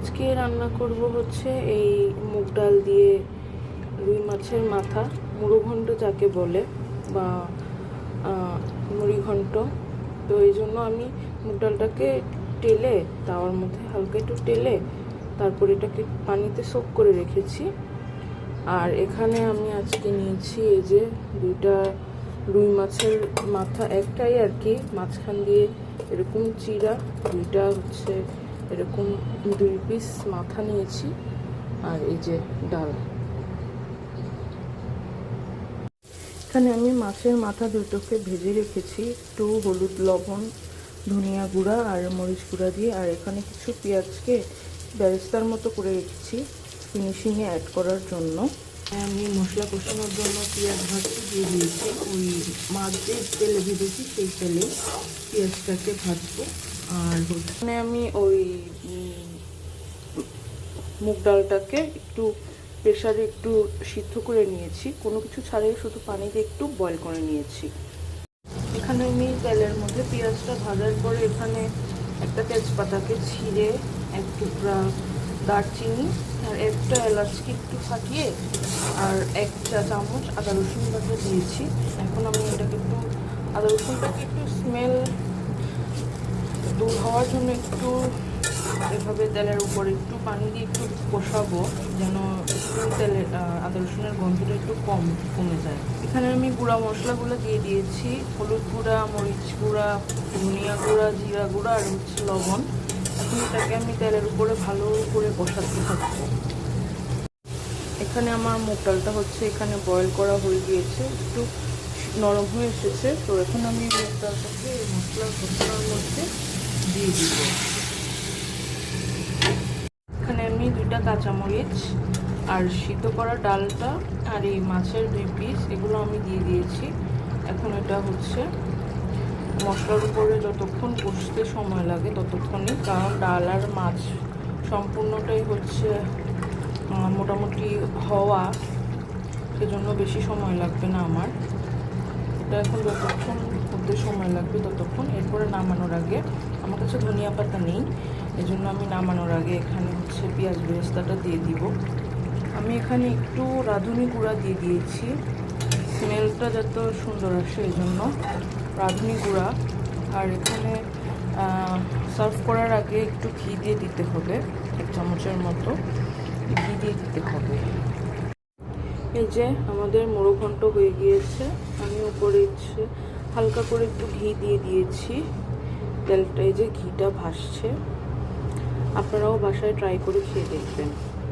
আজকে রান্না করব হচ্ছে এই মুগ ডাল দিয়ে রুই মাছের মাথা, মুড়ো ঘন্ট যাকে বলে, বা মুড়ি ঘন্ট। তো এই জন্য আমি মুগ ডালটাকে টেলে, তাওয়ার মধ্যে হালকা একটু টেলে তারপর এটাকে পানিতে সোক করে রেখেছি। আর এখানে আমি আজকে নিয়েছি এই যে দুইটা রুই মাছের মাথা, একটাই আর কি, মাঝখান দিয়ে এরকম চিরা, দুইটা হচ্ছে এরকম 2 পিস মাথা নিয়েছি। আর এই যে ডাল, এখানে আমি মাছের মাথা দুটোকে ভেজে রেখেছি একটু হলুদ, লবণ, ধনিয়া গুঁড়া আর মরিচ গুঁড়া দিয়ে। আর এখানে কিছু পেঁয়াজকে বেরেস্তার মতো করে রেখেছি ফিনিশিংয়ে অ্যাড করার জন্য। আমি মশলা কষানোর জন্য পেঁয়াজ ভাজতে দিয়ে দিয়েছি, ওই মাছ যে তেলে ভেজেছি সেই তেলে পেঁয়াজটাকে ভাজবো। আর ওখানে আমি ওই মুগ ডালটাকে একটু প্রেসারে একটু সিদ্ধ করে নিয়েছি, কোনো কিছু ছাড়াই শুধু পানি দিয়ে একটু বয়েল করে নিয়েছি। এখানে আমি তেলের মধ্যে পেঁয়াজটা ভাজার পরে এখানে একটা তেজপাতাকে ছিঁড়ে, এক টুকরা দারচিনি আর একটা এলাচকে একটু ফাটিয়ে আর 1 চা চামচ আদা রসুন বাটা দিয়েছি। এখন আমি এটাকে একটু আদা রসুনটাকে একটু স্মেল দূর হওয়ার জন্য একটু এভাবে তেলের উপরে একটু পানি দিয়ে একটু কষাবো, যেন একটু তেলের আদা রসুনের গন্ধটা একটু কমে যায়। এখানে আমি গুঁড়া মশলাগুলো দিয়ে দিয়েছি, হলুদ গুঁড়া, মরিচ গুঁড়া, ধনিয়া গুঁড়া, জিরা গুঁড়া আর হচ্ছে লবণ। এখন এটাকে আমি তেলের উপরে ভালো করে কষাতে থাকবো। এখানে আমার মুগ ডালটা হচ্ছে এখানে বয়েল করা হয়ে গিয়েছে, একটু নরম হয়ে এসেছে। তো এখন আমি মুগ ডালটাকে মশলার কষানোর মধ্যে দিয়ে দিব। এখানে আমি 2টা কাঁচামরিচ আর সিদ্ধ করা ডালটা আর এই মাছের 2 পিস এগুলো আমি দিয়ে দিয়েছি। এখন এটা হচ্ছে মশলার উপরে যতক্ষণ কষতে সময় লাগে ততক্ষণই, কারণ ডাল আর মাছ সম্পূর্ণটাই হচ্ছে মোটামুটি হওয়া, সেজন্য বেশি সময় লাগবে না আমার। এটা এখন যতক্ষণ হতে সময় লাগবে ততক্ষণ। এরপরে নামানোর আগে, আমার কাছে ধনিয়া পাতা নেই, এজন্য আমি নামানোর আগে এখানে হচ্ছে পেঁয়াজ বেরেস্তাটা দিয়ে দিব। আমি এখানে একটু রাঁধুনি গুঁড়া দিয়ে দিয়েছি, স্মেলটা যত সুন্দর আসে এই জন্য রাঁধুনি গুঁড়া। আর এখানে সার্ভ করার আগে একটু ঘি দিয়ে দিতে হবে, 1 চামচের মতো ঘি দিয়ে দিতে হবে। এই যে আমাদের মুড়ো ঘন্ট হয়ে গিয়েছে, আমি উপরে হালকা করে একটু ঘি দিয়ে দিয়েছি, তেলটা এই যে ঘিটা ভাসছে। আপনারাও বাসায় ট্রাই করে খেয়ে দেখবেন।